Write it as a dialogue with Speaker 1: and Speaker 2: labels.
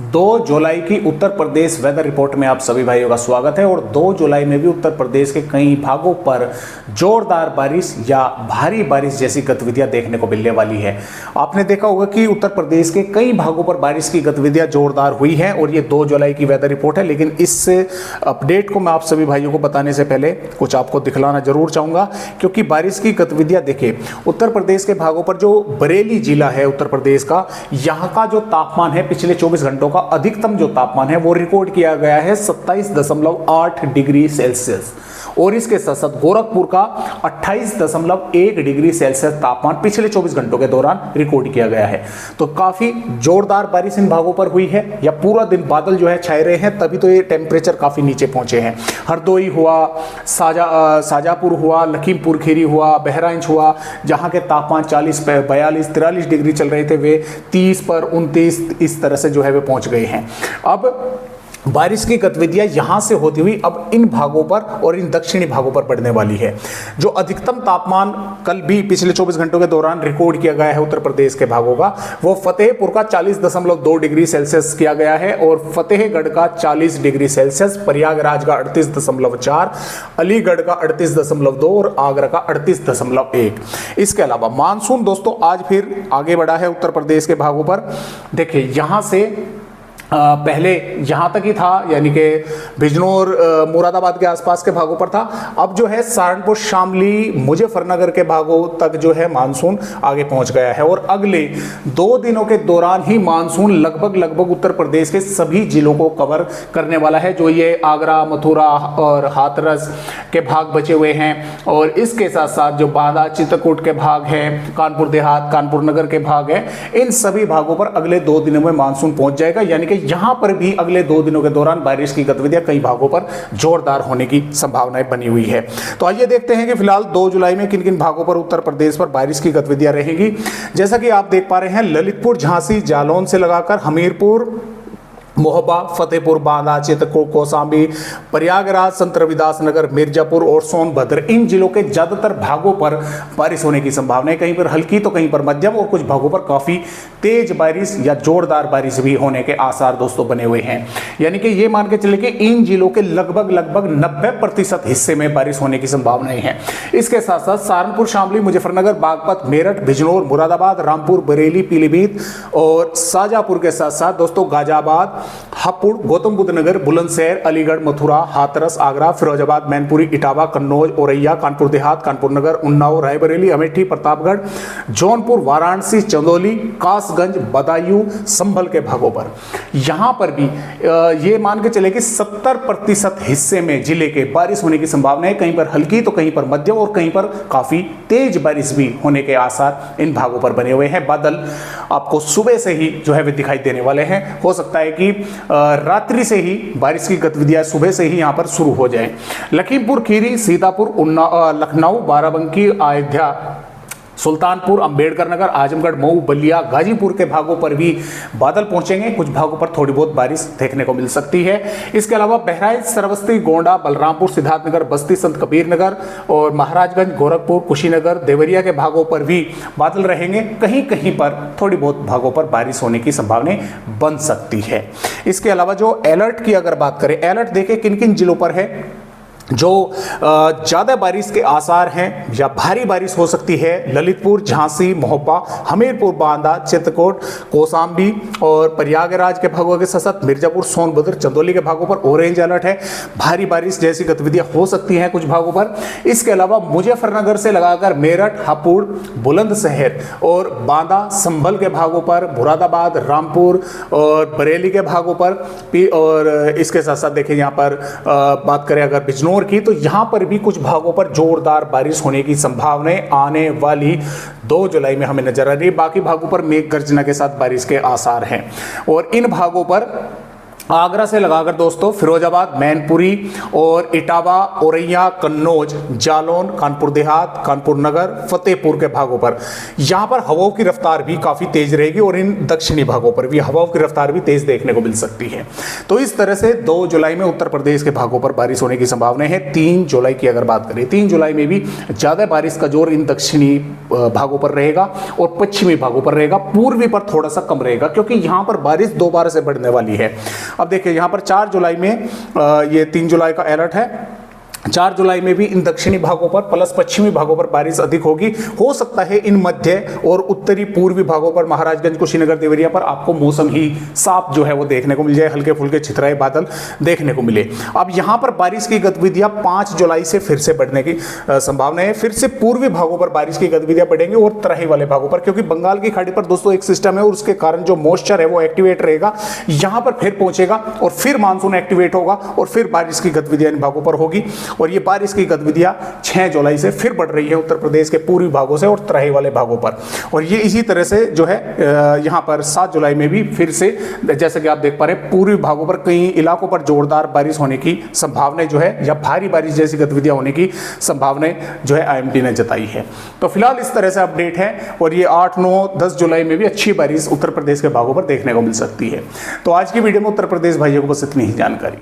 Speaker 1: 2 जुलाई की Uttar Pradesh weather report में आप सभी भाइयों का स्वागत है। और 2 जुलाई में भी उत्तर प्रदेश के कई भागों पर जोरदार बारिश या भारी बारिश जैसी गतिविधियां देखने को मिलने वाली है। आपने देखा होगा कि उत्तर प्रदेश के कई भागों पर बारिश की गतिविधियां जोरदार हुई हैं और ये 2 जुलाई की वेदर रिपोर्ट है। लेकिन इस अपडेट को मैं आप सभी भाइयों को बताने से पहले कुछ आपको दिखलाना जरूर चाहूंगा, क्योंकि बारिश की गतिविधियां देखिए उत्तर प्रदेश के भागों पर जो बरेली जिला है उत्तर प्रदेश का, यहाँ का जो तापमान है पिछले 24 घंटों का अधिकतम जो तापमान है वो रिकॉर्ड किया गया है 27.8 डिग्री सेल्सियस। और इसके साथ साथ गोरखपुर का 28.1 डिग्री सेल्सियस तापमान पिछले 24 घंटों के दौरान रिकॉर्ड किया गया है। तो काफी जोरदार बारिश इन भागों पर हुई है, या पूरा दिन बादल जो है छाए रहे हैं, तभी तो ये टेम्परेचर काफी नीचे पहुंचे हैं। हरदोई हुआ, शाजापुर हुआ, लखीमपुर खीरी हुआ, बहराइच हुआ, जहां के तापमान 40 पे 42 43 डिग्री चल रहे थे, वे 30 पर 29 इस तरह से जो है वे पहुंच गए हैं। अब बारिश की गतिविधियां यहां से होती हुई अब इन भागों पर और इन दक्षिणी भागों पर बढ़ने वाली है। जो अधिकतम तापमान कल भी पिछले 24 घंटों के दौरान रिकॉर्ड किया गया है उत्तर प्रदेश के भागों का, वो फतेहपुर का 40.2 डिग्री सेल्सियस किया गया है, और फतेहगढ़ का 40 डिग्री सेल्सियस, प्रयागराज का 38.4, अलीगढ़ का 38.2 और आगरा का 38.1। इसके अलावा मानसून दोस्तों आज फिर आगे बढ़ा है उत्तर प्रदेश के भागों पर। देखिए यहां से पहले यहां तक ही था, यानी कि बिजनौर मुरादाबाद के आसपास के भागों पर था। अब जो है सहारनपुर, शामली, मुजफ्फरनगर के भागों तक जो है मानसून आगे पहुंच गया है। और अगले 2 दिनों के दौरान ही मानसून लगभग उत्तर प्रदेश के सभी जिलों को कवर करने वाला है। जो ये आगरा, मथुरा और हाथरस के भाग बचे हुए हैं, और इसके साथ साथ जो बांदा, चित्रकूट के भाग हैं, कानपुर देहात, कानपुर नगर के भाग हैं, इन सभी भागों पर अगले 2 दिनों में मानसून पहुंच जाएगा। यानी कि यहां पर भी अगले 2 दिनों के दौरान बारिश की गतिविधियां कई भागों पर जोरदार होने की संभावनाएं बनी हुई है। तो आइए देखते हैं कि फिलहाल 2 जुलाई में किन किन भागों पर उत्तर प्रदेश पर बारिश की गतिविधियां रहेंगी। जैसा कि आप देख पा रहे हैं, ललितपुर, झांसी, जालौन से लगाकर हमीरपुर, मोहबा, फतेहपुर, बांदा, चित्रकूट, कौशाम्बी, प्रयागराज, संत रविदास नगर, मिर्जापुर और सोनभद्र, इन जिलों के ज्यादातर भागों पर बारिश होने की संभावना है। कहीं पर हल्की तो कहीं पर मध्यम, और कुछ भागों पर काफी तेज बारिश या जोरदार बारिश भी होने के आसार दोस्तों बने हुए हैं। यानी कि ये मान के चले कि इन जिलों के लगभग 90% हिस्से में बारिश होने की संभावनाएं हैं। इसके साथ साथ सहारनपुर, शामली, मुजफ्फरनगर, बागपत, मेरठ, बिजनौर, मुरादाबाद, रामपुर, बरेली, पीलीभीत और शाजापुर के साथ साथ दोस्तों गाजियाबाद, हापुड़, गौतम बुद्ध नगर, बुलंदशहर, अलीगढ़, मथुरा, हाथरस, आगरा, फिरोजाबाद, मैनपुरी, इटावा, कन्नौज, औरैया, कानपुर देहात, कानपुर नगर, उन्नाव, रायबरेली, अमेठी, प्रतापगढ़, जौनपुर, वाराणसी, चंदौली, कासगंज, बदायूं, संभल के भागों पर, यहां पर भी ये मान के चले कि 70% हिस्से में जिले के बारिश होने की संभावना है। कहीं पर हल्की तो कहीं पर मध्यम और कहीं पर काफी तेज बारिश भी होने के आसार इन भागों पर बने हुए हैं। बादल आपको सुबह से ही जो है वे दिखाई देने वाले हैं। हो सकता है कि रात्रि से ही बारिश की गतिविधियां सुबह से ही यहां पर शुरू हो जाए। लखीमपुर खीरी, सीतापुर, लखनऊ, बाराबंकी, अयोध्या, सुल्तानपुर, अंबेडकर नगर, आजमगढ़, मऊ, बलिया, गाजीपुर के भागों पर भी बादल पहुंचेंगे। कुछ भागों पर थोड़ी बहुत बारिश देखने को मिल सकती है। इसके अलावा बहराइच, श्रावस्ती, गोंडा, बलरामपुर, सिद्धार्थनगर, बस्ती, संत कबीर नगर और महाराजगंज, गोरखपुर, कुशीनगर, देवरिया के भागों पर भी बादल रहेंगे। कहीं कहीं पर थोड़ी बहुत भागों पर बारिश होने की संभावना बन सकती है। इसके अलावा जो अलर्ट की अगर बात करें, अलर्ट देखें किन किन जिलों पर है जो ज्यादा बारिश के आसार हैं या भारी बारिश हो सकती है। ललितपुर, झांसी, मोहबा, हमीरपुर, बांदा, चित्रकूट, कौशाम्बी और प्रयागराज के भागों के साथ साथ मिर्जापुर, सोनभद्र, चंदौली के भागों पर ऑरेंज अलर्ट है। भारी बारिश जैसी गतिविधियां हो सकती हैं कुछ भागों पर। इसके अलावा मुजफ्फरनगर से लगाकर मेरठ, हापुड़, बुलंदशहर और बांदा, संभल के भागों पर, मुरादाबाद, रामपुर और बरेली के भागों पर, और इसके साथ साथ देखिए यहाँ पर बात करें अगर बिजनौर की, तो यहां पर भी कुछ भागों पर जोरदार बारिश होने की संभावनाएं आने वाली 2 जुलाई में हमें नजर आ रही है। बाकी भागों पर मेघ गर्जना के साथ बारिश के आसार हैं, और इन भागों पर आगरा से लगाकर दोस्तों फिरोजाबाद, मैनपुरी और इटावा, औरैया, कन्नौज, जालौन, कानपुर देहात, कानपुर नगर, फतेहपुर के भागों पर यहां पर हवाओं की रफ्तार भी काफी तेज रहेगी और इन दक्षिणी भागों पर भी हवाओं की रफ्तार भी तेज देखने को मिल सकती है। तो इस तरह से 2 जुलाई में उत्तर प्रदेश के भागों पर बारिश होने की संभावना है। 3 जुलाई की अगर बात करें, 3 जुलाई में भी ज्यादा बारिश का जोर इन दक्षिणी भागों पर रहेगा और पश्चिमी भागों पर रहेगा। पूर्वी पर थोड़ा सा कम रहेगा क्योंकि यहां पर बारिश दोबारा से बढ़ने वाली है। अब देखिए यहां पर 4 जुलाई में ये 3 जुलाई का अलर्ट है। 4 जुलाई में भी इन दक्षिणी भागों पर प्लस पश्चिमी भागों पर बारिश अधिक होगी। हो सकता है इन मध्य और उत्तरी पूर्वी भागों पर महाराजगंज, कुशीनगर, देवरिया पर आपको मौसम ही साफ जो है वो देखने को मिल जाए, हल्के फुल्के छितराए बादल देखने को मिले। अब यहां पर बारिश की गतिविधियां 5 जुलाई से फिर से बढ़ने की संभावना है। फिर से पूर्वी भागों पर बारिश की गतिविधियां बढ़ेंगी और तराई वाले भागों पर, क्योंकि बंगाल की खाड़ी पर दोस्तों एक सिस्टम है और उसके कारण जो मॉइस्चर है वो एक्टिवेट रहेगा, यहां पर फिर पहुंचेगा और फिर मानसून एक्टिवेट होगा और फिर बारिश की गतिविधियां इन भागों पर होगी। और ये बारिश की गतिविधियां 6 जुलाई से फिर बढ़ रही है उत्तर प्रदेश के पूर्वी भागों से और तराई वाले भागों पर। और ये इसी तरह से जो है यहां पर 7 जुलाई में भी फिर से, जैसे कि आप देख पा रहे हैं, पूर्वी भागों पर कई इलाकों पर जोरदार बारिश होने की संभावना जो है या भारी बारिश जैसी गतिविधियां होने की संभावना जो है IMD ने जताई है। तो फिलहाल इस तरह से अपडेट है और ये 8, 9, 10 जुलाई में भी अच्छी बारिश उत्तर प्रदेश के भागों पर देखने को मिल सकती है। तो आज की वीडियो में उत्तर प्रदेश भाइयों को बस इतनी ही जानकारी।